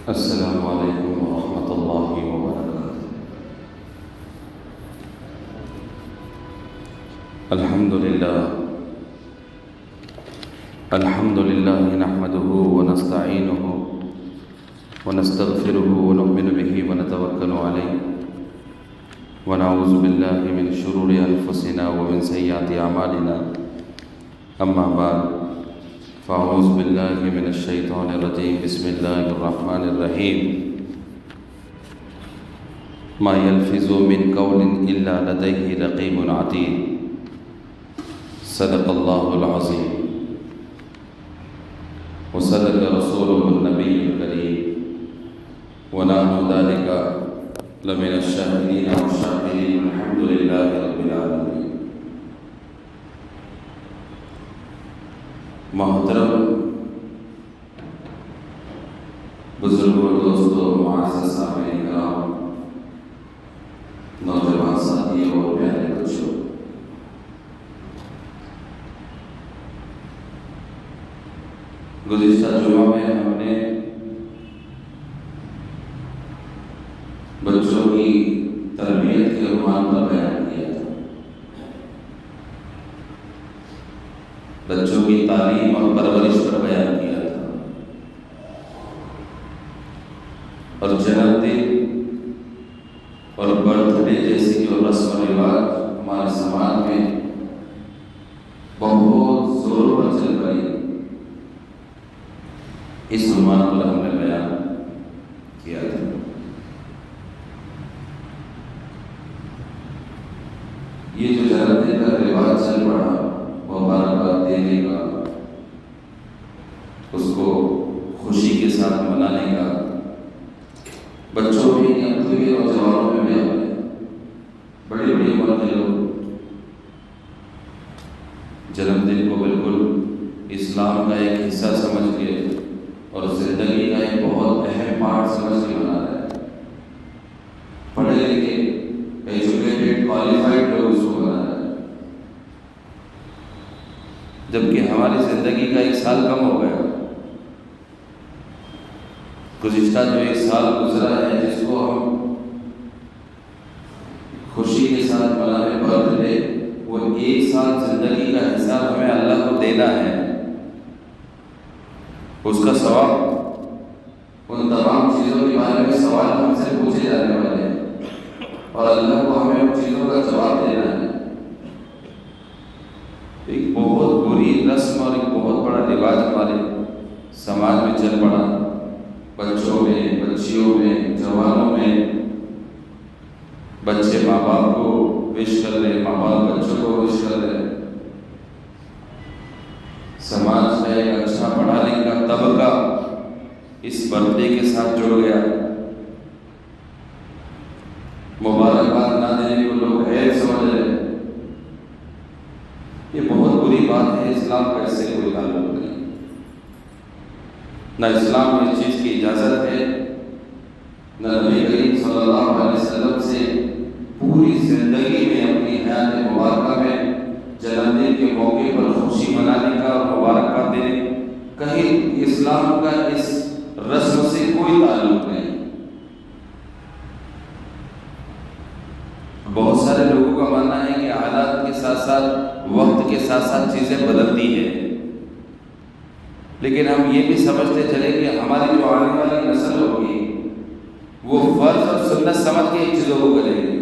السلام علیکم ورحمۃ اللہ وبرکاتہ۔ الحمد للہ نحمده ونستعینه ونستغفره ونؤمن به ونتوکل علیہ ونعوذ باللہ من شرور انفسنا ومن سیئات اعمالنا، اما بعد فاعوذ باللہ من الشیطان الرجیم، بسم اللہ الرحمن الرحیم۔ ما یلفظ من قول الا لدیہ رقیب عتید، صدق اللہ العظیم وصدق رسولہ النبی الکریم ونحن ذلک لمن الشاہدین والشاکرین، الحمد للہ رب العالمین۔ محترم بزرگوں، دوستوں، معزز سامعین کرام، نوجوان ساتھیوں اور پیارے بچوں، گزشتہ جمعہ میں ہم نے بچوں کی تربیت کے عنوان پر بیان کیا تھا، بچوں کی تعلیم اور پرورش پر بیان کیا تھا، اور جنم دن اور برتھ ڈے جیسی جو رسم و رواج ہمارے سماج میں بہت زوروں پر چل رہی، اس عنوان پر ہم نے بیان کیا تھا۔ یہ جو جنم دن کا رواج چل پڑا، مبارکباد دینے کا، اس کو خوشی کے ساتھ منانے کا، بچوں میں بھی اور جوانوں میں بھی بڑی بڑی عمر کے لوگ جنم دن کو بالکل اسلام کا ایک حصہ سمجھ کے اور زندگی کا ایک بہت اہم پارٹ سمجھ کے منا رہے ہیں۔ پڑھے لکھے، ایجوکیٹڈ، کوالیفائڈ لوگ اس کو منا رہے ہیں، جبکہ ہماری زندگی کا ایک سال کم ہو گیا۔ گزشتہ جو ایک سال گزرا ہے، جس کو ہم خوشی کے ساتھ منانے برتھ ڈے، وہ ایک سال زندگی کا حساب ہمیں اللہ کو دینا ہے۔ اس کا ثواب، ان تمام چیزوں کے بارے میں سوال ہم سے پوچھے جانے والے ہیں، اور اللہ کو ہمیں ان چیزوں کا جواب دینا ہے۔ ایک بہت بری رسم اور ایک بہت بڑا رواج ہمارے سماج میں چل پڑا، بچوں میں، بچیوں میں، جوانوں میں۔ بچے ماں باپ کو وش کر رہے، ماں باپ بچوں کو وش کر رہے۔ سماج کا ایک اچھا پڑھا لکھا طبقہ اس برتھ ڈے کے ساتھ جڑ گیا، مبارکباد نہ دینے کو لوگ عیب سمجھ رہے۔ یہ بہت بری بات ہے، اسلام کا اس سے کوئی تعلق نہیں، نہ اسلام میں اس چیز کی اجازت ہے، نہ نبی کریم صلی اللہ علیہ وسلم سے پوری زندگی میں اپنی حیات مبارکہ میں جنم دن کے موقع پر خوشی منانے کا اور مبارکباد دینے، کہیں اسلام کا اس رسم سے کوئی تعلق نہیں۔ بہت سارے لوگوں کا ماننا ہے کہ حالات کے ساتھ ساتھ، وقت کے ساتھ ساتھ چیزیں بدلتی ہیں، لیکن ہم یہ بھی سمجھتے چلے کہ ہماری جو آنے والی نسل ہوگی وہ فرض اور سنت سمجھ کے ان چیزوں کو کرے گی،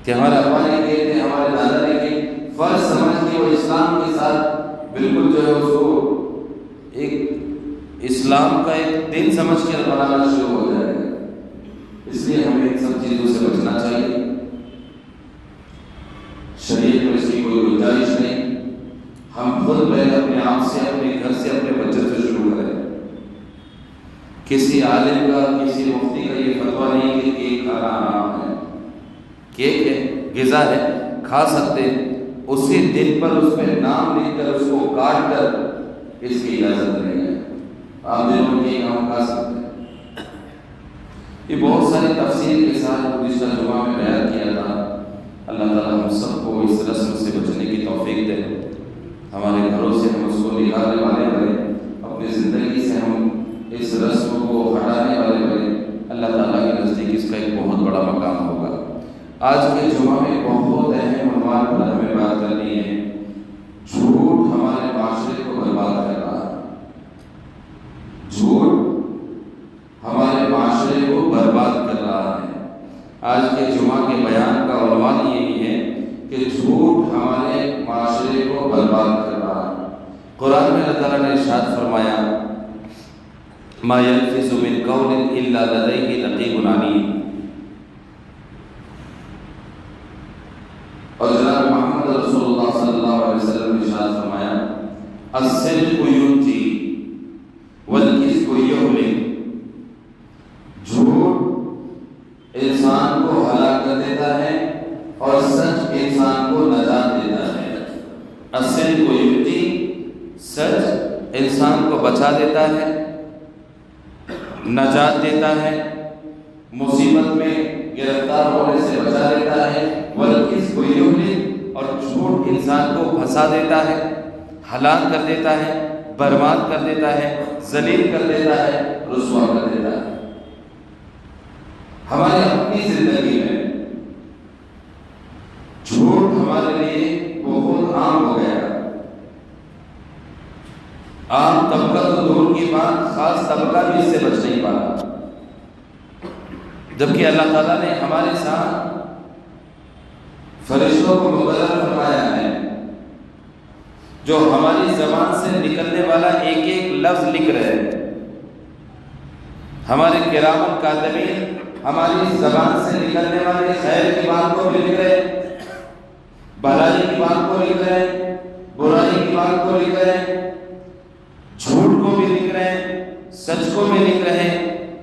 کہ ہمارے ابا نے کہے تھے، ہمارے دادا نے کہے، فرض سمجھ کے وہ اسلام کے ساتھ بالکل جو ہے اس کو ایک اسلام کا ایک دن سمجھ کے بنانا شروع ہو جائے گا۔ اس لیے ہمیں ان سب چیزوں سے بچنا چاہیے۔ شریعت میں اس کی کوئی گنجائش نہیں۔ ہم خود پہلے اپنے آپ سے، اپنے گھر سے، اپنے بچوں سے شروع کریں۔ کسی عالم کا، کسی مفتی کا یہ فتویٰ نہیں کہ کیک کھانا حرام ہے۔ کیک ہے، غذا ہے، کھا سکتے ہیں، اسی دن پر اس پہ نام لکھ کر اس کو کاٹ کر اس کی اجازت نہیں ہے۔ آپ دنوں میں کیک ہم کھا سکتے ہیں۔ یہ بہت ساری تفصیل کے ساتھ گزشتہ جمعہ میں بیان کیا تھا۔ اللہ تعالیٰ ہم سب کو اس رسم سے بچنے کی توفیق دے، ہمارے گھروں سے ہم اس کو نکالنے والے بنے، اپنی زندگی سے ہم اس رسم کو آج کے جمعہ میں بہت اہم عنوان پر ہمیں بات کرنی ہے۔ جھوٹ ہمارے معاشرے کو برباد کر رہا ہے، جھوٹ ہمارے معاشرے کو برباد کر رہا ہے۔ آج کے جمعہ کے بیان کا عنوان یہی ہے کہ جھوٹ ہمارے معاشرے کو برباد کر رہا ہے۔ قرآن میں اللہ تعالیٰ نے ارشاد فرمایا ما یلفظ من قول الا لدیہ رقیب عتید، اور جناب محمد رسول اللہ صلی اللہ علیہ وسلم نے ارشاد فرمایا الصدق ینجی والکذب یہلک، جھوٹ انسان کو ہلاک کر دیتا ہے اور سچ انسان کو نجات دیتا ہے۔ الصدق ینجی، سچ انسان کو بچا دیتا ہے، نجات دیتا ہے، مصیبت میں گرفتار ہونے سے بچا دیتا ہے۔ والکذب یہلک، اور جھوٹ انسان کو پھنسا دیتا ہے، ہلاک کر دیتا ہے، برباد کر دیتا ہے، ذلیل کر دیتا ہے، رسوا کر دیتا ہے۔ ہماری اپنی زندگی میں جھوٹ ہمارے لیے بہت عام ہو گیا۔ عام طبقہ تو دور کی بات، خاص طبقہ بھی اس سے بچ نہیں پا رہا، جبکہ اللہ تعالیٰ نے ہمارے ساتھ فرشتوں کو مقرر فرمایا ہے جو ہماری زبان سے نکلنے والا ایک ایک لفظ لکھ رہے ہیں۔ ہمارے کرام الکاتبین ہماری زبان سے نکلنے والے خیر کی بات کو بھی لکھ رہے ہیں، بھلائی کی بات کو لکھ رہے ہیں، برائی کی بات کو لکھ رہے ہیں، جھوٹ کو بھی لکھ رہے ہیں، سچ کو بھی لکھ رہے ہیں،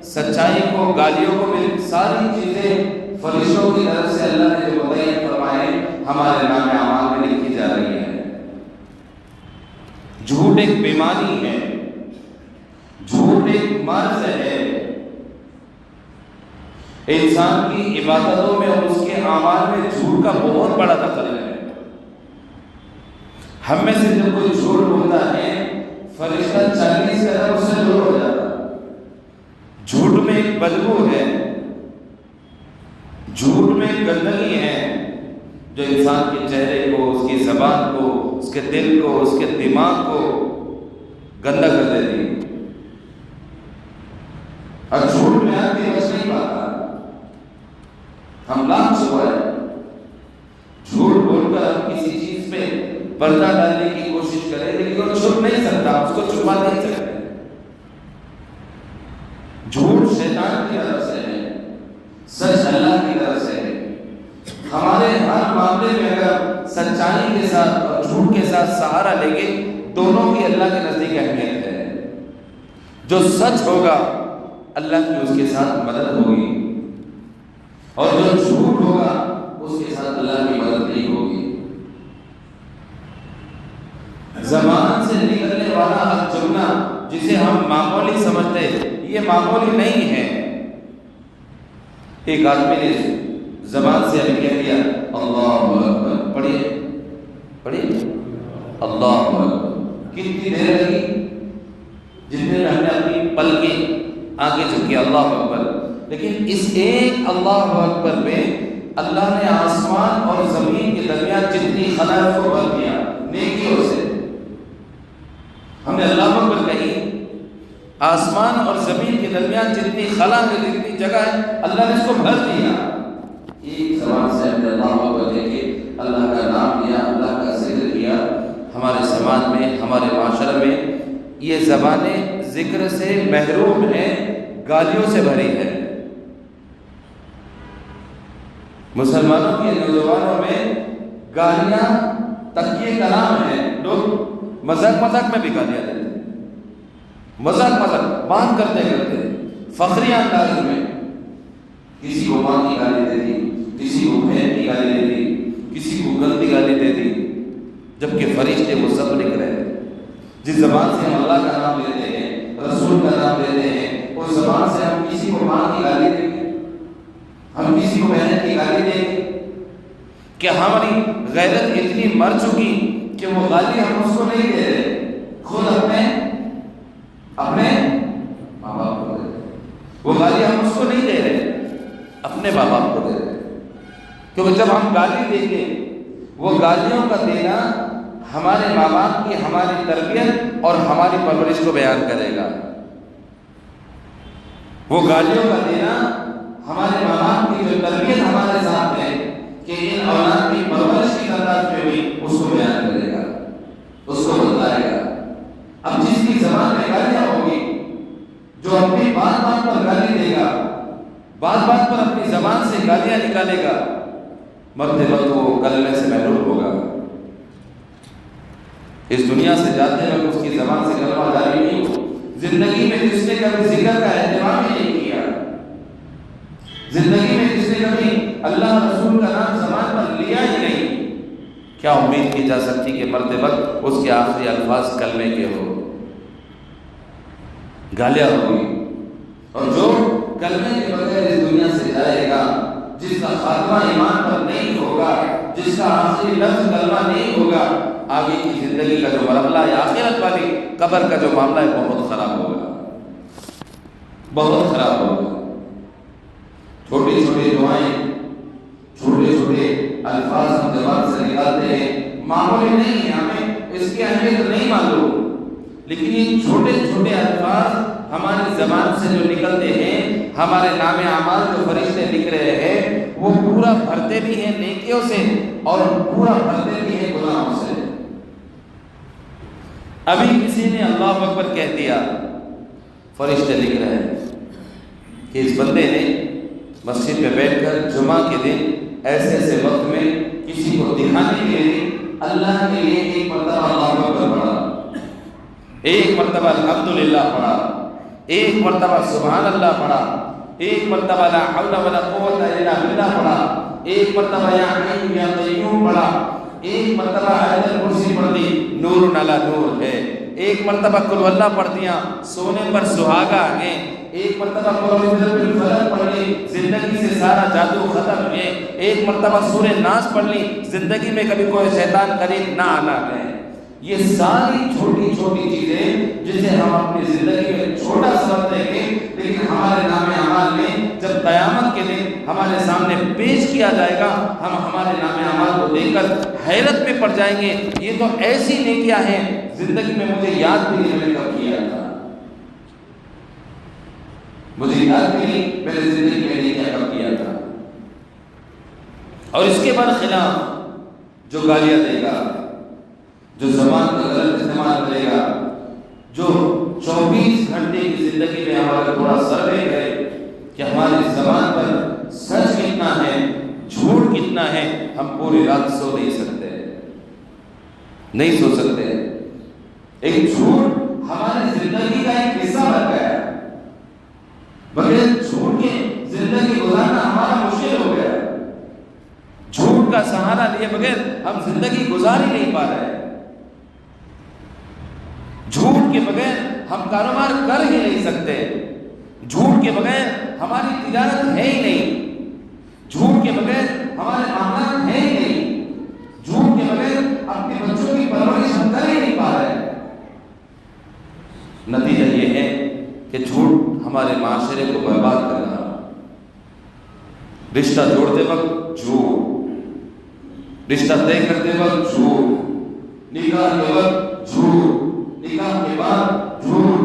سچائی کو، گالیوں کو بھی، ساری چیزیں فرشتوں کی طرف سے اللہ نے جو متعین فرمائے ہمارے نام اعمال میں لکھی جا رہی ہے۔ جھوٹ ایک بیماری ہے، جھوٹ ایک مرض ہے۔ انسان کی عبادتوں میں اور اس کے اعمال میں جھوٹ کا بہت بڑا دخل ہے۔ ہم میں سے جب کوئی جھوٹ بولتا ہے فرشتہ 40 قدم اس سے دور ہو جاتا ہے۔ جھوٹ میں ایک بدبو ہے، جھوٹ میں گندگی ہے جو انسان کے چہرے کو، اس کی زبان کو، اس کے دل کو، اس کے دماغ کو گندا کر دیتی ہے۔ اور جھوٹ میں آدمی بچ نہیں پاتا، ہم لاکھ چھپا ہے، جھوٹ بول کر ہم کسی چیز پہ پردہ ڈالنے کی کوشش کریں لیکن وہ چھپ نہیں سکتا، اس کو چھپا نہیں سکتے۔ جھوٹ شیطان کی طرف سے ہے، سچ اللہ کی طرف سے ہے۔ ہمارے ہر معاملے میں اگر سچائی کے ساتھ اور جھوٹ کے ساتھ سہارا لیں گے، دونوں کی اللہ کے نزدیک اہمیت ہے۔ جو سچ ہوگا اللہ کی اس کے ساتھ مدد ہوگی، اور جو جھوٹ ہوگا اس کے ساتھ اللہ کی مدد نہیں ہوگی۔ زبان سے نکلنے والا ہر جملہ جسے ہم معمولی سمجھتے ہیں، یہ معمولی نہیں ہے۔ ایک آدمی نے زبان سے ابھی کہہ دیا اللہ اکبر، پڑھیے اللہ اکبر، کتنی دیر لگی؟ جتنے میں ہم نے اپنی پلکیں آگے جھکی اللہ اکبر، لیکن اس ایک اللہ اکبر میں اللہ نے آسمان اور زمین کے درمیان جتنی خلا ہے اس کو بھر دیا نیکیوں سے۔ ہم نے اللہ اکبر کہی، آسمان اور زمین کے درمیان جتنی خلا ہے، جتنی جگہ ہے، اللہ نے اس کو بھر دیا۔ ایک زبان سے ہم نے اللہ اکبر کہہ کے اللہ کا نام لیا، اللہ کا ذکر کیا۔ ہمارے سماج میں، ہمارے معاشرے میں یہ زبانیں ذکر سے محروم ہیں، گالیوں سے بھری ہے۔ مسلمانوں کے نوجوانوں میں گالیاں تکیے کلام ہیں، لوگ مذاق میں بھی گالیاں دیتے ہیں، مذاق بات کرتے فخری انداز میں کسی کو ماں کی گالی دے دی، کسی کو بہن کی گالی دے دی، کسی کو گندی گالی دے دی، جبکہ فرشتے وہ سب لکھ رہے ہیں۔ جس زبان سے ہم اللہ کا نام لیتے ہیں، رسول کا نام لیتے ہیں، اس زبان سے ہم کسی کو ماں کی گالی دیں گے، ہم کسی کو بہن کی گالی دیں گے؟ کہ ہماری غیرت اتنی مر چکی کہ وہ گالی ہم اس کو نہیں دے رہے، خود اپنے ماں باپ کو دے رہے، وہ گالی ہم اس کو نہیں دے رہے، اپنے ماں باپ کو دے رہے۔ کیونکہ جب ہم گالی دیں گے وہ گالیوں کا دینا ہمارے ماں باپ کی ہماری تربیت اور ہماری پرورش کو بیان کرے گا. وہ گالیوں کا دینا ہمارے ماں باپ کی جو تربیت ہمارے ساتھ ہے کہ ان اولاد کی پرورش کی انداز میں بھی اس کو بیان کرے گا، اس کو بتلائے گا. اب جس کی زبان میں گالیاں ہوگی، جو اپنی بات بات پر گالی دے گا، بات بات پر اپنی زبان سے گالیاں نکالے گا، مرتے وقت وہ کلمے سے محروم ہوگا. اس دنیا سے جاتے وقت اس کی زبان سے کلمہ جاری نہیں ہو. زندگی میں جس نے کبھی ذکر کا اہتمام ہی نہیں کیا، زندگی میں جس نے کبھی اللہ رسول کا نام زبان پر لیا ہی نہیں، کیا امید کی جا سکتی کہ مرتے وقت اس کے آخری الفاظ کلمے کے ہو؟ گالیاں ہوگی. اور جو کلمے کے بغیر اس دنیا سے جائے گا، جس کا خاتمہ ایمان پر نہیں ہوگا، جس کا آخری لفظ کلمہ نہیں ہوگا، آگے کی زندگی کا جو مرحلہ ہے، آخرت والی قبر کا جو معاملہ ہے، بہت خراب ہوگا، بہت خراب ہوگا. چھوٹی چھوٹی دعائیں، چھوٹے چھوٹے الفاظ ہم زبان سے نکالتے ہیں، معمولی نہیں ہے، ہمیں اس کی اہمیت نہیں معلوم، لیکن یہ چھوٹے چھوٹے الفاظ ہماری زبان سے جو نکلتے ہیں، ہمارے نام اعمال جو فرشتے لکھ رہے ہیں، وہ پورا بھرتے بھی ہیں نیکیوں سے اور پورا بھرتے بھی ہیں گناہوں سے. ابھی کسی نے اللہ اکبر کہہ دیا، فرشتے لکھ رہے ہیں کہ اس بندے نے مسجد میں بیٹھ کر جمعہ کے دن ایسے ایسے وقت میں کسی کو دکھانے کے لیے اللہ کے لیے ایک مرتبہ اللہ اکبر پڑھا، ایک مرتبہ الحمدللہ پڑھا، ایک مرتبہ سبحان اللہ پڑھا، ایک مرتبہ لا حول ولا قوت الا باللہ پڑھا، ایک مرتبہ یا حی یا قیوم پڑھا، ایک مرتبہ آیت الکرسی پڑھ دی، نور علی نور ہے، ایک مرتبہ قل اللہ پڑھ دیا، سونے پر سہاگا ہے، ایک مرتبہ قل الفلق پڑھ لی، زندگی سے سارا جادو ختم ہے، ایک مرتبہ سورہ ناس پڑھ لی، زندگی میں کبھی کوئی شیطان قریب نہ آنا ہے. یہ ساری چھوٹی چھوٹی چیزیں جسے ہم اپنی زندگی میں چھوٹا سمجھتے ہیں، لیکن ہمارے نام اعمال میں جب قیامت کے دن ہمارے سامنے پیش کیا جائے گا، ہم ہمارے نام اعمال کو دیکھ کر حیرت میں پڑ جائیں گے. یہ تو ایسی نیکیاں ہیں زندگی میں مجھے یاد بھی نہیں میں نے کب کیا تھا، مجھے یاد بھی نہیں میں نے زندگی میں نیکیاں کب کیا تھا. اور اس کے برخلاف جو گالیاں دے گا، جو زبان کا غلط استعمال کرے گا، جو 24 گھنٹے کی زندگی میں ہمارا تھوڑا سروے کرے کہ ہماری زبان پر سچ کتنا ہے، جھوٹ کتنا ہے، ہم پوری رات سو نہیں سکتے، نہیں سو سکتے. ایک جھوٹ ہماری زندگی کا ایک حصہ بن گیا ہے، بغیر جھوٹ کے زندگی گزارنا ہمارا مشکل ہو گیا ہے. جھوٹ کا سہارا لیے بغیر ہم زندگی گزار ہی نہیں پا رہے ہیں. جھوٹ کے بغیر ہم کاروبار کر ہی نہیں سکتے، جھوٹ کے بغیر ہماری تجارت ہے ہی نہیں، جھوٹ کے بغیر ہمارے معاملات ہیں ہی نہیں، جھوٹ کے بغیر اپنے بچوں کی پرورش ہم کر ہی نہیں پا رہے. نتیجہ یہ ہے کہ جھوٹ ہمارے معاشرے کو برباد کر رہا ہے. رشتہ جوڑتے وقت جھوٹ، رشتہ طے کرتے وقت جھوٹ، نکاح کے وقت جھوٹ، نکاح کے بعد جھوٹ،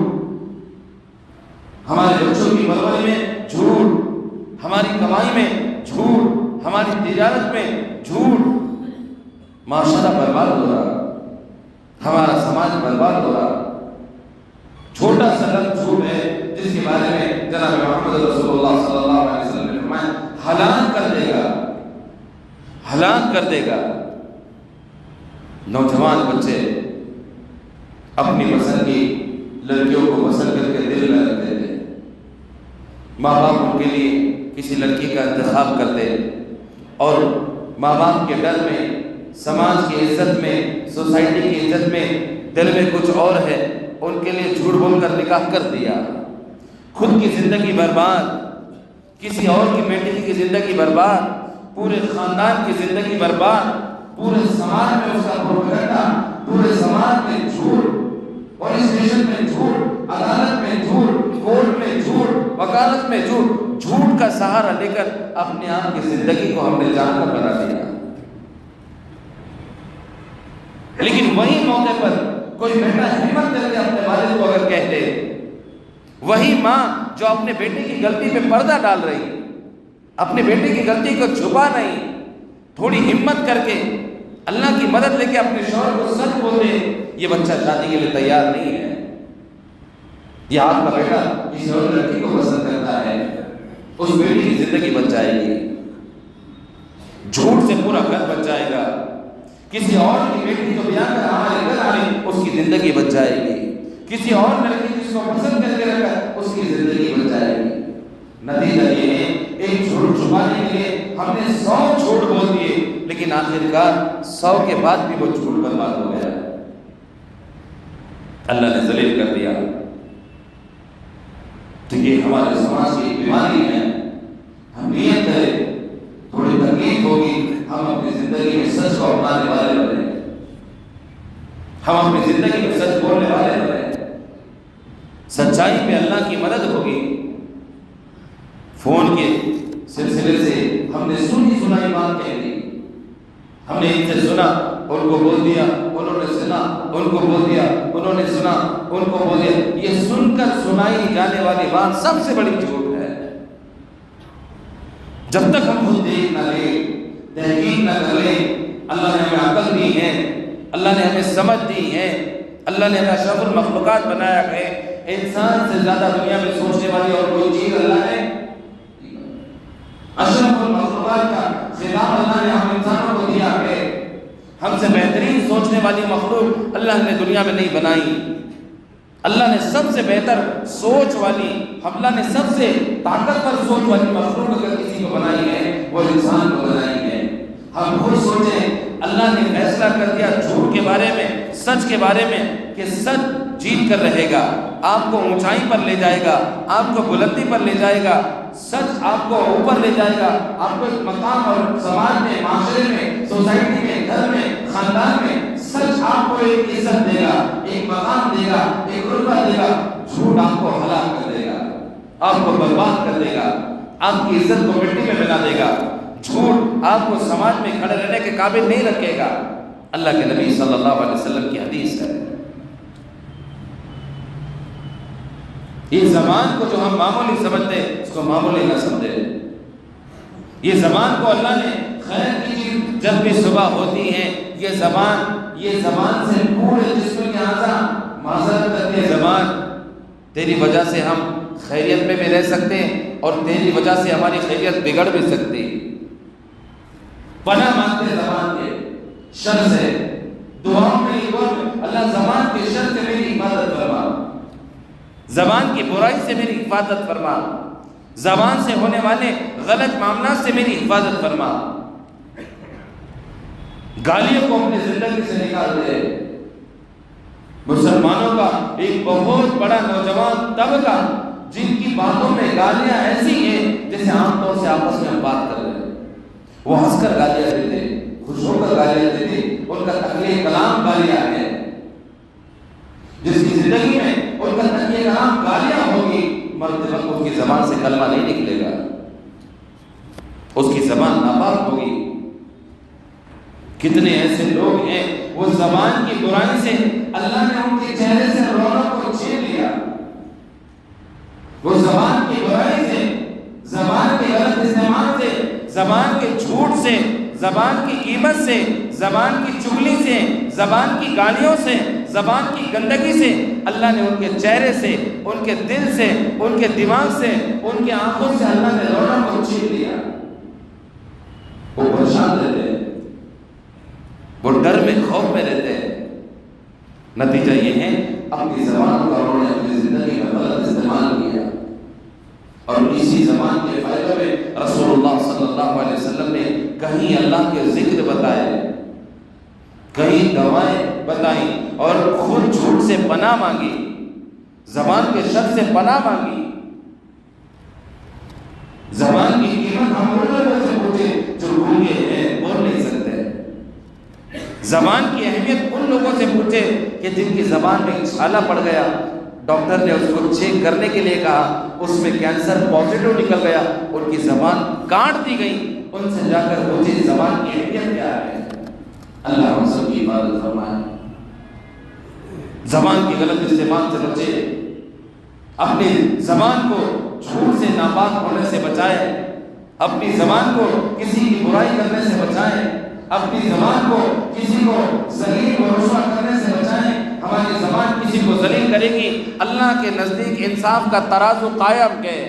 ہمارے بچوں کی پرورش میں جھوٹ، ہماری کمائی میں جھوٹ، ہماری تجارت میں جھوٹ. معاشرہ برباد ہو رہا، ہمارا سماج برباد ہو رہا. چھوٹا سا لفظ جھوٹ ہے جس کے بارے میں جناب محمد رسول اللہ صلی اللہ علیہ وسلم نے فرمایا ہلاک کر دے گا، ہلاک کر دے گا. نوجوان بچے اپنی پسند کی لڑکیوں کو پسند کر کے دل میں رکھتے تھے، ماں باپ ان کے لیے کسی لڑکی کا انتخاب کرتے، اور ماں باپ کے ڈر میں، سماج کی عزت میں، سوسائٹی کی عزت میں دل میں کچھ اور ہے، ان کے لیے جھوٹ بول کر نکاح کر دیا. خود کی زندگی برباد، کسی اور کی بیٹی کی زندگی برباد، پورے خاندان کی زندگی برباد، پورے سماج میں اس کا پروپیگنڈا، پورے سماج میں جھوٹ، پولیس اسٹیشن میں جھوٹ، عدالت میں جھوٹ، کورٹ میں جھوٹ، وکالت میں جھوٹ، جھوٹ کا سہارا لے کر اپنے آپ کی زندگی کو ہم نے جانور بنا دیا۔ لیکن وہی موقع پر کوئی بیٹا ہمت کر کے اپنے والد کو اگر کہتے، وہی ماں جو اپنے بیٹے کی غلطی پہ پردہ ڈال رہی، اپنے بیٹے کی غلطی کو چھپا نہیں، تھوڑی ہمت کر کے اللہ کی مدد لے کے اپنے شوہر کو سچ بولتے، یہ بچہ شادی کے لیے تیار نہیں ہے، یہ آپ کا بیٹا کسی اور لڑکی کو پسند کرتا ہے، اس بیٹی کی زندگی بچ جائے گی، جھوٹ سے پورا گھر بچ جائے گا، کسی اور کی بیٹی جو بیاہ کر ہمارے گھر آئے اس کی زندگی بچ جائے گی، کسی اور لڑکی جس کو پسند کر کے رکھا اس کی زندگی بچ جائے گی۔ نتیجہ یہ ہے ایک جھوٹ چھپانے کے لیے ہم نے 100 جھوٹ بول دیے، لیکن آخرکار 100 کے بعد بھی وہ جھوٹ برباد ہو گیا، اللہ نے ذلیل کر دیا۔ تو یہ ہمارے سماج کی بیماری ہے۔ ہم نیت کریں، تھوڑی تکلیف ہوگی، ہم اپنی زندگی میں سچ کو اپنانے والے بنیں، ہم اپنی زندگی میں سچ بولنے والے بنیں، سچائی پہ اللہ کی مدد ہوگی۔ فون کے سلسلے سے ہم نے سنی سنائی بات کہہ دی، ہم نے ان سے سنا، ان کو بول دیا، انہوں نے سنا، ان کو بول دیا، انہوں نے سنا، ان کو بول دیا۔ یہ سن کر سنائی جانے والی بات سب سے بڑی جھوٹ ہے۔ جب تک ہم خود دیکھ نہ لیں، تحقیق نہ کر لیں، اللہ نے ہمیں عقل دی ہے، اللہ نے ہمیں سمجھ دی ہے، اللہ نے ہمیں اشرف المخلوقات بنایا ہے، انسان سے زیادہ دنیا میں سوچنے والی اور کوئی چیز اللہ نے، اشرف المخلوقات کا خطاب اللہ نے ہم انسانوں کو دیا ہے۔ ہم سے بہترین سوچنے والی مخلوق اللہ نے دنیا میں نہیں بنائی، اللہ نے سب سے بہتر سوچ والی، اللہ نے سب سے طاقتور سوچ والی مخلوق اگر کسی کو بنائی ہے وہ انسان کو بنائی ہے۔ ہم خود سوچیں، اللہ نے فیصلہ کر دیا جھوٹ کے بارے میں، سچ کے بارے میں، کہ سچ جیت کر رہے گا، آپ کو اونچائی پر لے جائے گا، آپ کو بلندی پر لے جائے گا، سچ آپ کو اوپر لے جائے گا، آپ کو ایک مقام اور سماج میں، معاشرے میں، سوسائٹی میں، گھر میں، خاندان میں سچ آپ کو ایک عزت دے گا، ایک مقام دے گا، ایک رتبہ دے گا۔ جھوٹ آپ کو ہلاک کر دے گا، آپ کو برباد کر دے گا، آپ کی عزت کو مٹی میں ملا دے گا۔ جھوٹ آپ کو سماج میں کھڑے رہنے کے قابل نہیں رکھے گا۔ اللہ کے نبی صلی اللہ علیہ وسلم کی حدیث ہے، یہ زبان کو جو ہم معمولی سمجھتے ہیں اس کو معمولی نہ سمجھے۔ یہ زبان کو اللہ نے خیر کی چیز جب بھی صبح ہوتی ہے، یہ زبان سے پورے جسم کے اعضاء معذرت کرتے ہیں، زبان تیری وجہ سے ہم خیریت میں بھی رہ سکتے ہیں اور تیری وجہ سے ہماری خیریت بگڑ بھی سکتی۔ پناہ مانگتے ہیں زبان کے شر سے، دعاؤں میں اللہ زبان کے شر سے میری حفاظت فرما، زبان کی برائی سے میری حفاظت فرما، زبان سے ہونے والے غلط معاملات سے میری حفاظت فرما۔ گالیوں کو اپنی زندگی سے نکال دے۔ مسلمانوں کا ایک بہت بڑا نوجوان طبقہ جن کی باتوں میں گالیاں ایسی ہیں جیسے عام طور سے آپس میں ہم بات کر رہے ہیں، وہ ہنس کر گالیاں دیتے، خوش ہو کر گالیاں دیتے، ان کا تخلیق کلام گالیاں ہے۔ جس کی زندگی میں ان کا تخلیق کلام گالیاں ہوگی، مرتے وقت اس کی زبان سے کلمہ نہیں نکلے گا، اس کی زبان ناپاک ہوگی۔ کتنے ایسے لوگ ہیں وہ زبان کی برائی سے اللہ نے ان کے چہرے سے رونق کو چھین لیا، وہ زبان کی برائی سے، زبان کے غلط استعمال سے، زبان کے جھوٹ سے، زبان کی قیمت سے، زبان کی چغلی سے، زبان کی گالیوں سے، زبان کی گندگی سے اللہ نے ان کے چہرے سے، ان کے دل سے، ان کے دماغ سے، ان کے آنکھوں سے اللہ نے رونق کو چھین لیا۔ وہ پریشان رہتے ہیں، وہ ڈر میں، خوف میں رہتے ہیں۔ نتیجہ یہ ہے اپنی زبان کا انہوں نے اپنی زندگی میں غلط استعمال کیا، اور اسی زبان کے فائدے میں رسول اللہ صلی اللہ علیہ وسلم نے کہیں اللہ کے ذکر بتائے، کہیں دوائیں بتائیں، اور خود جھوٹ سے پناہ مانگی، زبان کے شر سے پناہ مانگی۔ زبان کی قیمت ہم ان لوگوں سے پوچھے جو گونگے ہیں، بول نہیں سکتے۔ زبان کی اہمیت ان لوگوں سے پوچھے کہ جن کی زبان میں چھالا پڑ گیا، ڈاکٹر نے اس کو چیک کرنے کے لیے کہا، اس میں کینسر پازیٹیو نکل گیا، ان کی زبان کاٹ دی گئی۔ ان سے جا کر پوچھی زبان کی اہمیت کیا ہے؟ اللہ ہم سب کی حفاظت فرمائے۔ زبان کی غلط استعمال سے بچے، اپنی زبان کو جھوٹ سے ناپاک ہونے سے بچائے، اپنی زبان کو کسی کی برائی کرنے سے بچائیں، اپنی زبان کو کسی کو ذلیل و رسوا کرنے سے بچائیں۔ ہماری زبان کسی کو ذلیل کرے گی، اللہ کے نزدیک انصاف کا ترازو قائم ہے،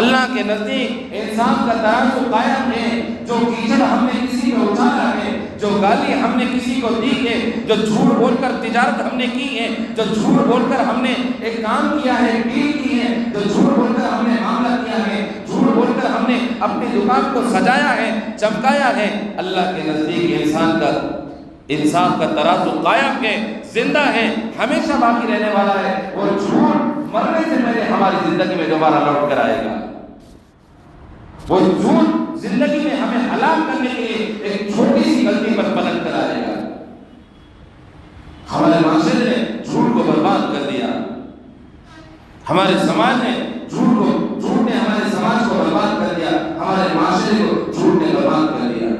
اللہ کے نزدیک انصاف کا ترازو قائم ہے۔ جو کیچڑ ہم نے کسی کو اٹھایا ہے، جو گالی ہم نے کسی کو دی ہے، جو جھوٹ بول کر تجارت ہم نے کی ہے، جو جھوٹ بول کر ہم نے ایک کام کیا ہے، ڈیل کی ہے، جو جھوٹ بول کر ہم نے معاملہ کیا ہے، جھوٹ بول کر ہم نے اپنی دکان کو سجایا ہے، چمکایا ہے، اللہ کے نزدیک انسان کا انصاف کا ترازو قائم ہے، زندہ ہے، ہمیشہ باقی رہنے والا ہے۔ اور جھوٹ مرنے سے پہلے ہماری زندگی میں دوبارہ لوٹ کر آئے گا۔ وہ جھوٹ زندگی میں ہمیں ہلاک کرنے کے لیے ایک چھوٹی سی غلطی پر پلٹ کر آئے گا۔ ہمارے معاشرے نے جھوٹ کو برباد کر دیا، ہمارے سماج نے جھوٹ نے ہمارے سماج کو برباد کر دیا، ہمارے معاشرے کو جھوٹ نے برباد کر دیا۔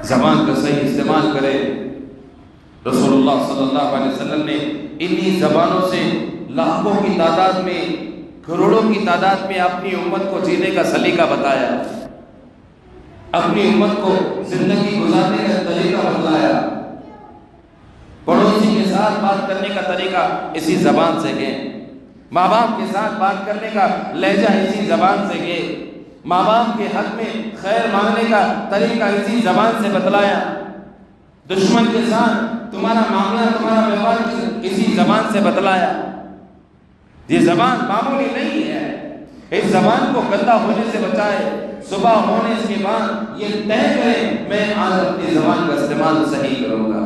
زبان کا صحیح استعمال کرے۔ رسول اللہ صلی اللہ علیہ وسلم نے انہی زبانوں سے لاکھوں کی تعداد میں، کروڑوں کی تعداد میں اپنی امت کو جینے کا سلیقہ بتایا، اپنی امت کو زندگی گزارنے کا طریقہ بتلایا۔ پڑوسی کے ساتھ بات کرنے کا طریقہ اسی زبان سے ہے، ماں باپ کے ساتھ بات کرنے کا لہجہ اسی زبان سے ہے، ماں باپ کے حق میں خیر مانگنے کا طریقہ اسی زبان سے بتلایا، دشمن کے ساتھ تمہارا معاملہ، تمہارا ویوہار اسی زبان سے بتلایا۔ یہ زبان معمولی نہیں ہے، اس زبان کو گندا ہونے سے بچائے، صبح ہونے کے بعد یہ طے کرے میں آج اپنی زبان کا استعمال صحیح کروں گا۔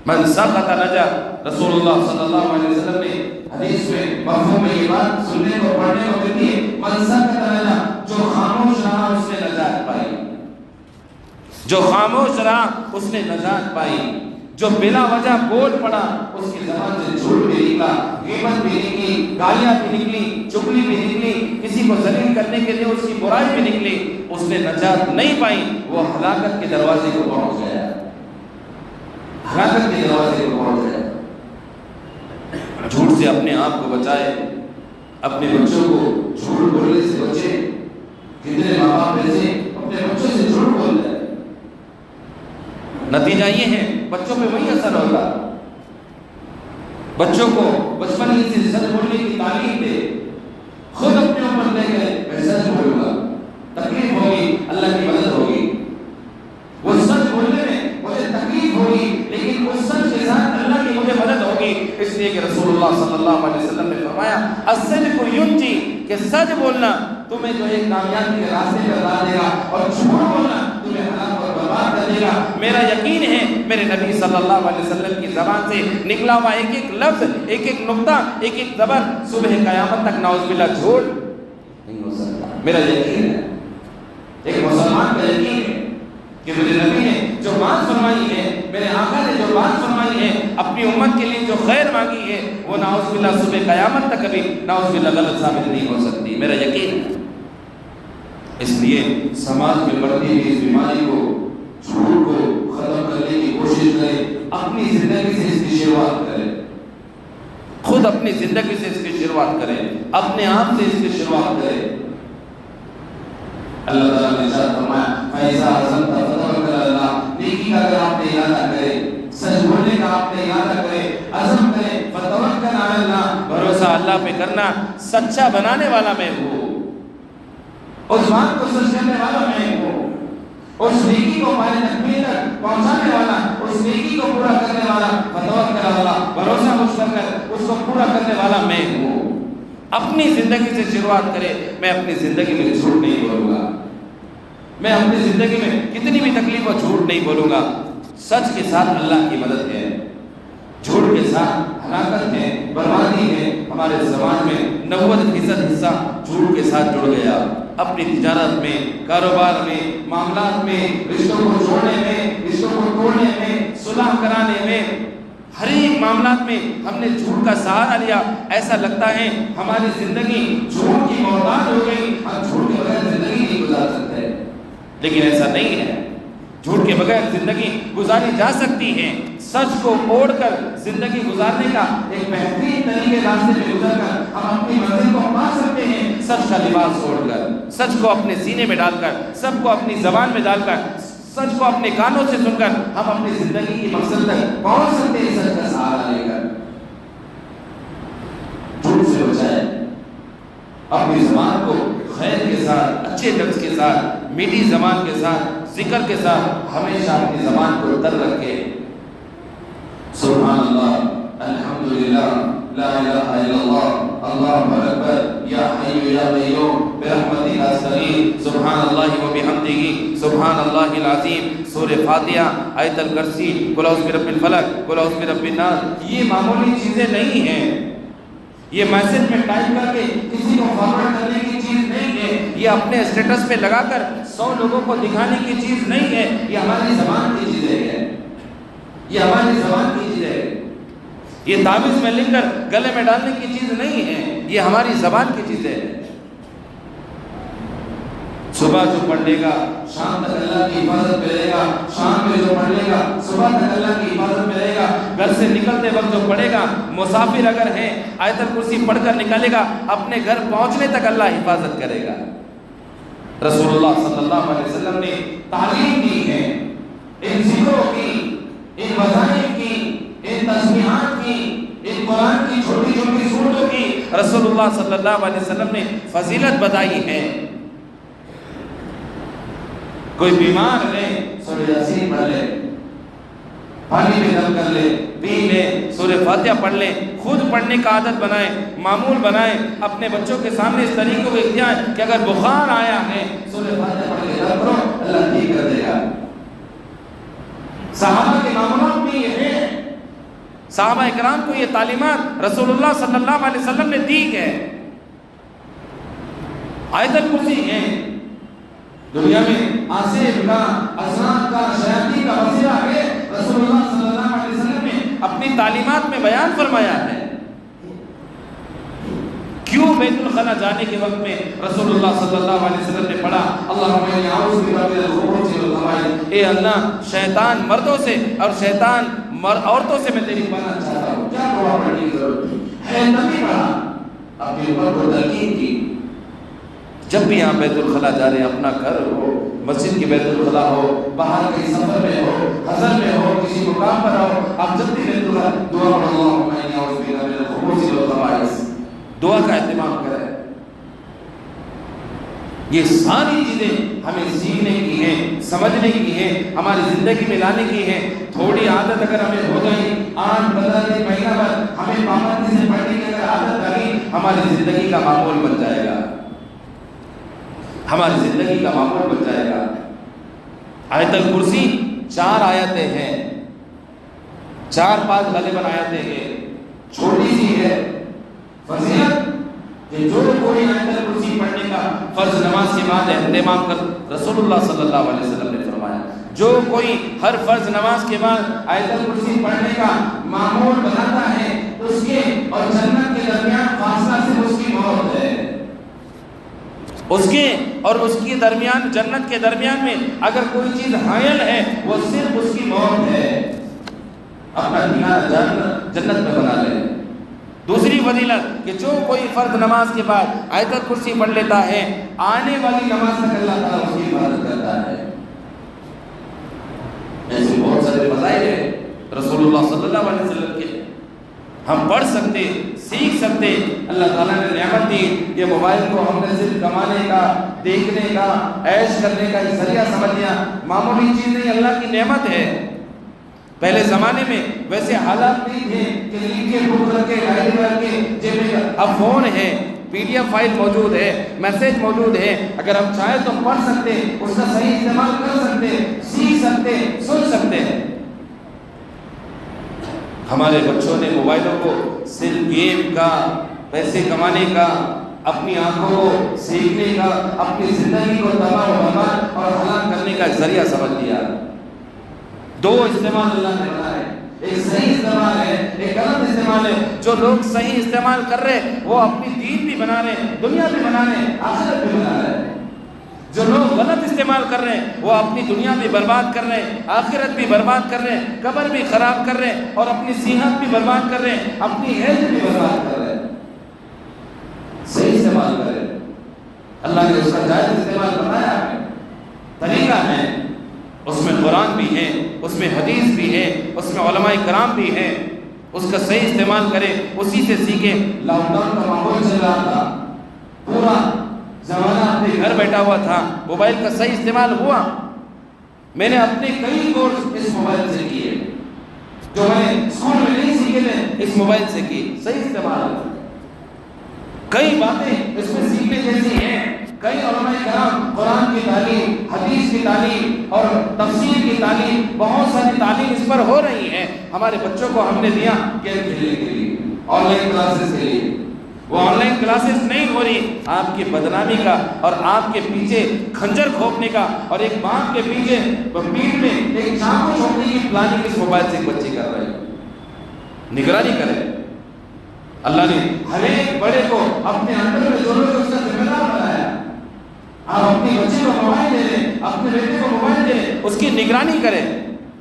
من سقط نجا، رسول اللہ صلی اللہ علیہ وسلم نے حدیث میں مفہوم میں یہ بات سننے کو پڑھنے کو ملتی ہے، من سقط نجا، جو خاموش رہا اس نے نجات پائی، جو خاموش رہا اس نے نجات پائی، جو بلا وجہ بول پڑا اس کی زبان سے جھوٹ بھی نکلا، غیبت بھی نکلی، گالیاں بھی نکلی، چغلی بھی نکلی، کسی کو ذلیل کرنے کے لیے اس کی برائی بھی نکلی، اس نے نجات نہیں پائی، وہ ہلاکت کے دروازے کو پہنچ گیا، ہلاکت کے دروازے کو پہنچ گیا۔ جھوٹ سے اپنے آپ کو بچائے، اپنے بچوں کو جھوٹ بولنے سے بچے۔ کتنے ماں باپ ایسے اپنے بچوں سے جھوٹ بول رہے ہیں، نتیجہ یہ ہے بچوں پہ وہی اثر ہوگا۔ بچوں کو بچپن ہی سے سچ بولنے کی تعلیم دے، خود اپنے اوپر لے گئے میں سچ بولوں گا، تکلیف ہوگی اللہ کی مدد ہوگی، وہ سچ بولنے میں مجھے تکلیف ہوگی لیکن اس سچ کے ساتھ اللہ کی مجھے مدد ہوگی، اس لیے کہ رسول اللہ صلی اللہ علیہ وسلم نے فرمایا الصدق ینجی، کہ سچ بولنا تمہیں جو ایک کامیابی کے راستے پر لا دے گا، اور جھوٹ بولنا تمہیں ہلاک اور برباد کر دے گا۔ میرا یقین ہے میرے نبی صلی اللہ علیہ وسلم کی زبان سے نکلا ہوا ایک ایک لفظ، ایک ایک نقطہ، ایک ایک زبر صبح قیامت تک نعوذ باللہ جھوٹ نہیں ہو سکتا۔ میرا یقین ہے، ایک مسلمان کا یقین ہے کہ میرے نبی نے جو بات فرمائی ہے، میرے آقا نے جو بات فرمائی ہے، اپنی امت کے لیے جو خیر مانگی ہے، وہ نعوذ باللہ صبح قیامت تک کبھی نعوذ باللہ غلط ثابت نہیں ہو سکتی، میرا یقین ہے۔ اس لیے سماج میں بڑھتی ہوئی اس بیماری کو، جھوٹ کو ختم کرنے کی کوشش کریں، اپنی زندگی سے اس کی شروعات کریں، خود اپنی زندگی سے اس کی شروعات کریں، اپنے آپ سے اس کی شروعات کریں۔ اللہ تعالیٰ نے ارشاد فرمایا فَإِذَا عَزَمْتَ فَتَوَكَّلْ عَلَى اللَّهِ، نیکی کا اگر آپ نے ارادہ کرے، سچ بولنے کا آپ نے ارادہ کرے، عزم کرے، فَتَوَكَّلْ عَلَى اللَّهِ، بھروسہ اللہ پہ کرنا، سچا بنانے والا میں ہوں، اس بات کو سچ کرنے والا میں ہوں، اس نیکی کو پائے تکمیل تک پہنچانے والا، اس نیکی کو پورا کرنے والا، فَتَوَكَّلْ عَلَى اللَّهِ، بھروسہ مجھ پر کر، اس کو پورا کرنے والا میں ہوں۔ اپنی زندگی سے شروعات کرے، میں اپنی زندگی میں جھوٹ نہیں بولوں گا، میں اپنی زندگی میں کتنی بھی تکلیف اور جھوٹ نہیں بولوں گا۔ سچ کے ساتھ اللہ کی مدد ہے، جھوٹ کے ساتھ ہلاکت ہے، بربادی ہے۔ ہمارے زمان میں 90% حصہ جھوٹ کے ساتھ جڑ گیا، اپنی تجارت میں، کاروبار میں، معاملات میں، رشتوں کو جوڑنے میں، رشتوں کو توڑنے میں، صلح کرانے میں، ہر ایک معاملات میں ہم نے جھوٹ کا سہارا لیا، ایسا لگتا ہے ہماری زندگی جھوٹ کی محتاج ہو گئی، ہم جھوٹ کے بغیر زندگی نہیں گزار سکتے، لیکن ایسا نہیں ہے، جھوٹ کے بغیر زندگی گزاری جا سکتی ہے۔ سچ کو اوڑھ کر زندگی گزارنے کا ایک بہترین طریقے راستے میں گزر کر ہم اپنی منزل کو پا سکتے ہیں، سچ کا لباس اوڑھ کر، سچ کو اپنے سینے میں ڈال کر، سب کو اپنی زبان میں ڈال کر، سچ کو اپنے کانوں سے سن کر ہم اپنی زندگی کی مقصد تک پہنچ سکتے ہیں، سچ کا سہارا لے کر۔ جھوٹ سے بچائیں، اپنی زبان کو خیر کے ساتھ، اچھے لفظ کے ساتھ، میٹھی زبان کے ساتھ، ذکر کے ساتھ ہمیشہ اپنی زبان کو تر رکھے۔ سبحان اللہ، الحمدللہ، لا الہ الا اللہ، اللہ اکبر، یا حی یا قیوم برحمتک استغیث، سبحان اللہ و بحمدہ، سبحان اللہ العظیم، سورہ فاتحہ، آیت الکرسی، قل اعوذ برب الفلق، قل اعوذ برب الناس۔ یہ معمولی چیزیں نہیں ہیں، یہ میسج میں ٹائپ کر کے کسی کو فارورڈ کرنے کی چیز نہیں ہے، یہ اپنے اسٹیٹس پہ لگا کر 100 لوگوں کو دکھانے کی چیز نہیں ہے، یہ ہماری زبان کی چیزیں ہیں، یہ ہماری زبان کی چیز ہے، یہ تعویذ میں لکھ کر گلے میں ڈالنے کی چیز نہیں ہے، یہ ہماری زبان کی چیز ہے۔ صبح جو پڑھ لے گا شام تک اللہ کی حفاظت میں رہے گا، شام میں جو پڑھ لے گا صبح تک اللہ کی حفاظت میں رہے گا، گھر سے نکلتے وقت جو پڑھے گا، مسافر اگر ہے آیت الکرسی پڑھ کر نکلے گا، اپنے گھر پہنچنے تک اللہ حفاظت کرے گا۔ رسول اللہ صلی اللہ علیہ وسلم نے تعلیم دی ہے ان ذکروں کی، ان وظائف کی، ان تسبیحات کی، ان قرآن کی چھوٹی چھوٹی سورتوں کی رسول اللہ صلی اللہ علیہ وسلم نے فضیلت بتائی ہے۔ کوئی بیمار ہے سورہ یاسین پڑھ لے، پانی میں دم کر لے، پی لے، سورہ فاتحہ پڑھ لے، خود پڑھنے کا عادت بنائیں، معمول بنائیں، اپنے بچوں کے سامنے اس طریقے کو اختیار کہ اگر بخار آیا ہے سورہ فاتحہ پڑھ کے دم کرو، اللہ ٹھیک کر دے گا۔ صحابہ کے معاملات میں یہ ہے، صحابہ اکرام کو یہ تعلیمات رسول اللہ صلی اللہ علیہ وسلم نے دی ہے۔ آیت الکرسی ہے، دنیا میں آصف کا، اسناد کا، شیاطین کا وسیلہ ہے، رسول اللہ صلی اللہ علیہ وسلم نے اپنی تعلیمات میں بیان فرمایا ہے۔ کیوں بیت الخلا جانے کے وقت میں رسول اللہ صلی اللہ علیہ وسلم نے پڑھا اللہم انی اعوذ بک من الخبث والخبائث، اے اللہ شیطان مردوں سے اور شیطان عورتوں سے میں تیری پناہ چاہتا ہوں۔ کیا دعا پڑھنے کی ضرورت ہے؟ نبی پڑھا، اپنے اوپر کو تلقین کی۔ جب بھی آپ بیت الخلا جا رہے ہیں، اپنا گھر ہو، مسجد کی بیت الخلا ہو، باہر کہیں سفر میں ہو، حضر میں ہو، کسی مقام پر ہو، آپ جب بھی بیت الخلا دعا پڑھو اللہم انی اعوذ بک من الخبث والخبائث، دعا کا اہتمام کریں۔ یہ ساری چیزیں ہمیں سیکھنے کی ہیں، سمجھنے کی ہیں، ہماری زندگی میں لانے کی ہیں۔ تھوڑی عادت اگر ہمیں ہو گئی، 8-15 دن، مہینہ بھر ہمیں پابندی سے پڑھنے کی اگر عادت لگی، ہماری زندگی کا معمول بن جائے گا، ہماری زندگی کا معمول بن جائے گا۔ آیت الکرسی 4 آیتیں ہیں، 4-5 غالباً آیتیں ہیں، چھوٹی سی ہے۔ فضیلت کہ جو کوئی آیت الکرسی پڑھنے کا فرض نماز کے بعد اہتمام کر، رسول اللہ صلی اللہ علیہ وسلم نے فرمایا جو کوئی ہر فرض نماز کے بعد آیت الکرسی پڑھنے کا معمول بناتا ہے، اس کے اور جنت کے درمیان فاصلہ صرف اس کی موت ہے۔ اس کے اور اس کی درمیان، جنت کے درمیان میں اگر کوئی چیز حائل ہے وہ صرف اس کی موت ہے۔ اپنا ٹھکانہ جنت میں بنا لے۔ دوسری فضیلت کہ جو کوئی فرض نماز کے بعد آیت الکرسی پڑھ لیتا ہے، آنے والی نماز تک اللہ تعالیٰ اس کی حفاظت کرتا ہے۔ ایسے بہت سارے فضائل ہیں رسول اللہ صلی اللہ علیہ وسلم کے، ہم پڑھ سکتے، سیکھ سکتے۔ اللہ تعالیٰ نے نعمت دی، یہ موبائل کو ہم نے صرف کمانے کا، دیکھنے کا، عیش کرنے کا ایک ذریعہ سمجھ لیا، معمولی چیز نہیں، اللہ کی نعمت ہے۔ پہلے زمانے میں ویسے حالات نہیں تھے کہ لکھ کے بک رکھ کے ڈائری رکھ کے جیب میں، اب فون ہے، PDF فائل موجود ہے، میسج موجود ہے، اگر ہم چاہیں تو پڑھ سکتے، اس کا صحیح استعمال کر سکتے، سیکھ سکتے، سن سکتے ہیں۔ ہمارے بچوں نے موبائلوں کو صرف گیم کا، پیسے کمانے کا، اپنی آنکھوں کو سیکھنے کا، اپنی زندگی کو تباہ و برباد اور ہلاک کرنے کا ذریعہ سمجھ لیا۔ 2 استعمال اللہ نے بنائے، ایک صحیح استعمال ہے، ایک غلط استعمال ہے. جو لوگ صحیح استعمال کر رہے وہ اپنی دین بھی بنا رہے ہیں، دنیا بھی بنا رہے ہیں، آخرت بھی بنا رہے ہیں. جو لوگ غلط استعمال کر رہے ہیں وہ اپنی دنیا بھی برباد کر رہے ہیں، آخرت بھی برباد کر رہے ہیں، قبر بھی خراب کر رہے ہیں، اور اپنی صحت بھی برباد کر رہے ہیں، اپنی ہیلتھ بھی برباد کر رہے ہیں. صحیح استعمال کریں. اللہ نے اس کا جائز استعمال بتایا ہے، طریقہ ہے، اس میں قرآن بھی ہے، اس میں حدیث بھی ہے، اس میں علماء کرام بھی ہیں. اس کا صحیح استعمال کرے، اسی سے سیکھے. لاک ڈاؤن کا ماحول چل رہا تھا، پورا زمانہ اپنے گھر بیٹھا ہوا تھا، موبائل کا صحیح استعمال ہوا. میں نے اپنے کئی کورس اس موبائل سے کیے، جو میں نے اسکول میں نہیں سیکھے تھے اس موبائل سے کی. صحیح استعمال، کئی باتیں اس میں سیکھنے جیسی ہیں. کئی علماء کرام قرآن کی تعلیم، حدیث کی تعلیم اور تفسیر کی تعلیم، بہت ساری تعلیم اس پر ہو رہی ہے. ہمارے بچوں کو ہم نے دیا گیم کھیلنے کے لیے، آن لائن کلاسز کے لیے. وہ آن لائن کلاسز نہیں ہو رہی، آپ کی بدنامی کا اور آپ کے پیچھے کھنجر کھوپنے کا اور ایک باپ کے پیچھے پیٹھ میں ایک چاقو چھوڑنے کی پلاننگ اس موبائل سے ایک بچے کر رہے ہیں. نگرانی کریں. اللہ نے ہر ایک بڑے کو اپنے انڈر میں جوڑے کو اس کا ذمہ دار بنایا. آپ اپنی بچے کو موبائل دے رہے، اپنے بیٹے کو موبائل دے رہے، اس کی نگرانی کریں.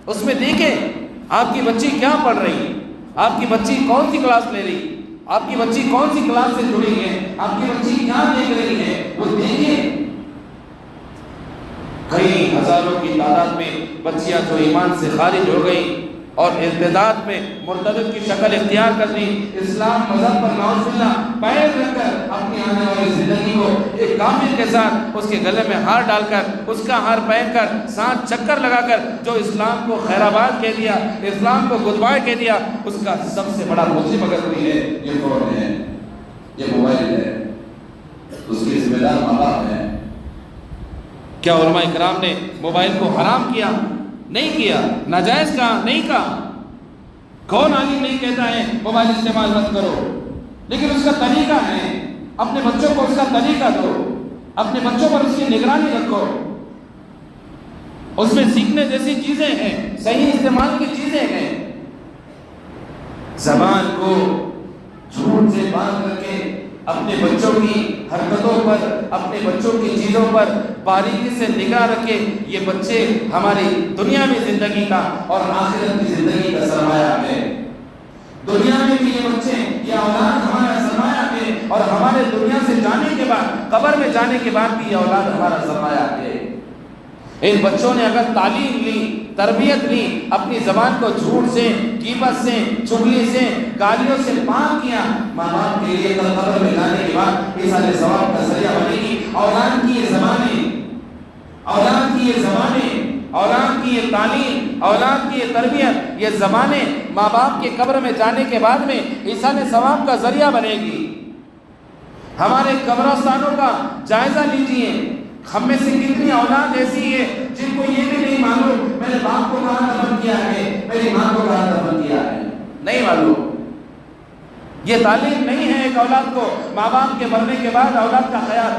اس میں دیکھیں آپ کی بچی کیا پڑھ رہی، آپ کی بچی کون سی کلاس لے رہی، آپ کی بچی کون سی کلاس سے جڑی ہے، آپ کی بچی کیا دیکھ رہی ہے، وہ دیکھیں. کئی ہزاروں کی تعداد میں بچیاں جو ایمان سے خارج ہو گئی اور ارتداد میں مرتد کی شکل اختیار کر دی، اسلام مذہب پر نعوذ باللہ پیر رکھ کر اپنی آنے والی زندگی کو ایک کافر کے ساتھ اس کے گلے میں ہار ڈال کر، اس کا ہار پہن کر، 7 چکر لگا کر جو اسلام کو خیر آباد کہہ دیا، اسلام کو گڈ بائے کہہ دیا، اس کا سب سے بڑا مجرم اگر کوئی ہے یہ فون ہے، یہ موبائل ہے. اس کی ذمہ دار ماں باپ ہے. کیا علماء کرام نے موبائل کو حرام کیا؟ نہیں کیا. ناجائز کہا؟ نہیں کہا. کون عالم نہیں کہتا ہے موبائل استعمال مت کرو، لیکن اس کا طریقہ ہے. اپنے بچوں کو اس کا طریقہ دو، اپنے بچوں پر اس کی نگرانی رکھو. اس میں سیکھنے جیسی چیزیں ہیں، صحیح استعمال کی چیزیں ہیں. زبان کو جھوٹ سے باندھ کر کے اپنے بچوں کی حرکتوں پر، اپنے بچوں کی چیزوں پر باریکی سے نگاہ رکھے. یہ بچے ہماری دنیاوی زندگی کا اور آخرت کی زندگی کا سرمایہ ہے. دنیا میں بھی یہ بچے، یہ اولاد ہمارا سرمایہ ہے، اور ہمارے دنیا سے جانے کے بعد، قبر میں جانے کے بعد بھی یہ اولاد ہمارا سرمایہ ہے. ان بچوں نے اگر تعلیم لی، تربیت لی، اپنی زبان کو جھوٹ سے، غیبت سے، چغلی سے، گالیوں سے پاک کیا، ماں باپ کے لیے کل قبر میں جانے کے بعد ایصال ثواب کا ذریعہ بنے گی. اولاد کی یہ زبانیں، اولاد کی یہ زبانیں، اولاد کی یہ تعلیم، اولاد کی یہ تربیت، یہ زبانیں ماں باپ کے قبر میں جانے کے بعد میں ایصال ثواب کا ذریعہ بنے گی. ہمارے قبرستانوں کا جائزہ لیجئے. ہم میں سے کتنی اولاد ایسی ہے جن کو یہ بھی نہیں معلوم میرے باپ کو کہاں دفن کیا ہے، میری ماں کو کہاں دفن کیا ہے، نہیں معلوم. یہ تعلیم نہیں ہے ایک اولاد کو. ماں باپ کے مرنے کے بعد اولاد کا خیال،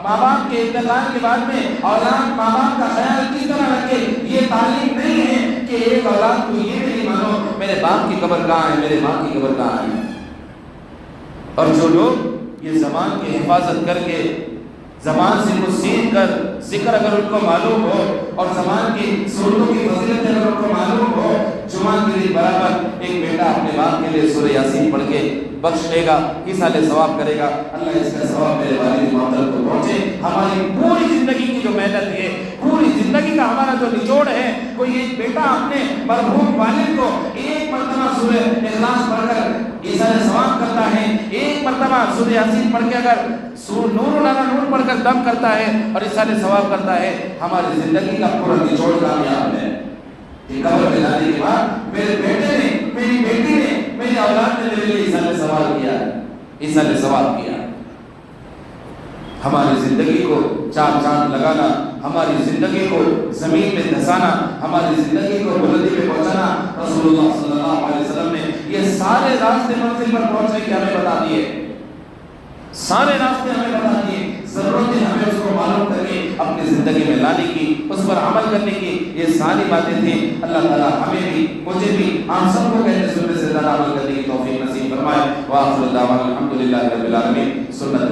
ماں باپ کے انتقال کے بعد میں اولاد ماں باپ کا خیال کس طرح رکھے، یہ تعلیم نہیں ہے کہ ایک اولاد کو یہ بھی نہیں معلوم میرے باپ کی قبر کہاں ہے، میرے ماں کی قبر کہاں ہے. اور جو لوگ یہ زبان کی حفاظت کر کے، زبان سے کچھ سیکھ کر، ذکر اگر ان کو معلوم ہو اور زبان کی صورتوں کی فضیلت اگر ان کو معلوم ہو، جمعہ کے دن برابر ایک بیٹا اپنے باپ کے لیے سورہ یاسین پڑھ کے بخش لے گا، ایصال ثواب کرے گا. اللہ اس کا ثواب میرے والد محترم کو پہنچے. ہماری پوری زندگی کی جو محنت ہے، پوری زندگی کا ہمارا جو نچوڑ ہے، کوئی ایک بیٹا اپنے مرحوم والد کو ایک مرتبہ سورہ اخلاص پڑھ کر ایصال ثواب کرتا ہے، ایک مرتبہ سورہ یاسین پڑھ کے اگر نور علی نور پڑھ کر دم کرتا ہے اور ایصال ثواب کرتا ہے، ہماری زندگی کا پورا نچوڑ کامیاب ہے. کہ قبر میں جانے کے بعد میرے بیٹے نے، میری بیٹی نے، میری اولاد نے میرے لیے ایصال ثواب کیا، ایصال ثواب کیا. ہماری زندگی کو چار چاند لگانا، ہماری زندگی کو زمین میں دھسانا، ہماری زندگی کو بلندی پہ پہنچانا، رسول اللہ صلی اللہ علیہ وسلم نے یہ سارے راستے منزل پر پہنچنے کے ہمیں بتا دیے، سارے راستے ہمیں بتا دیے. ضرورت ہے ہمیں اس کو معلوم کر کے اپنی زندگی میں لانے کی، اس پر عمل کرنے کی. یہ ساری باتیں تھیں. اللہ تعالیٰ ہمیں بھی، مجھے بھی، ہم سب کو کہتے سننے سے زیادہ عمل کرنے کی توفیق نصیب فرمائے. وآخر دعوانا الحمد للہ رب العالمین. سنت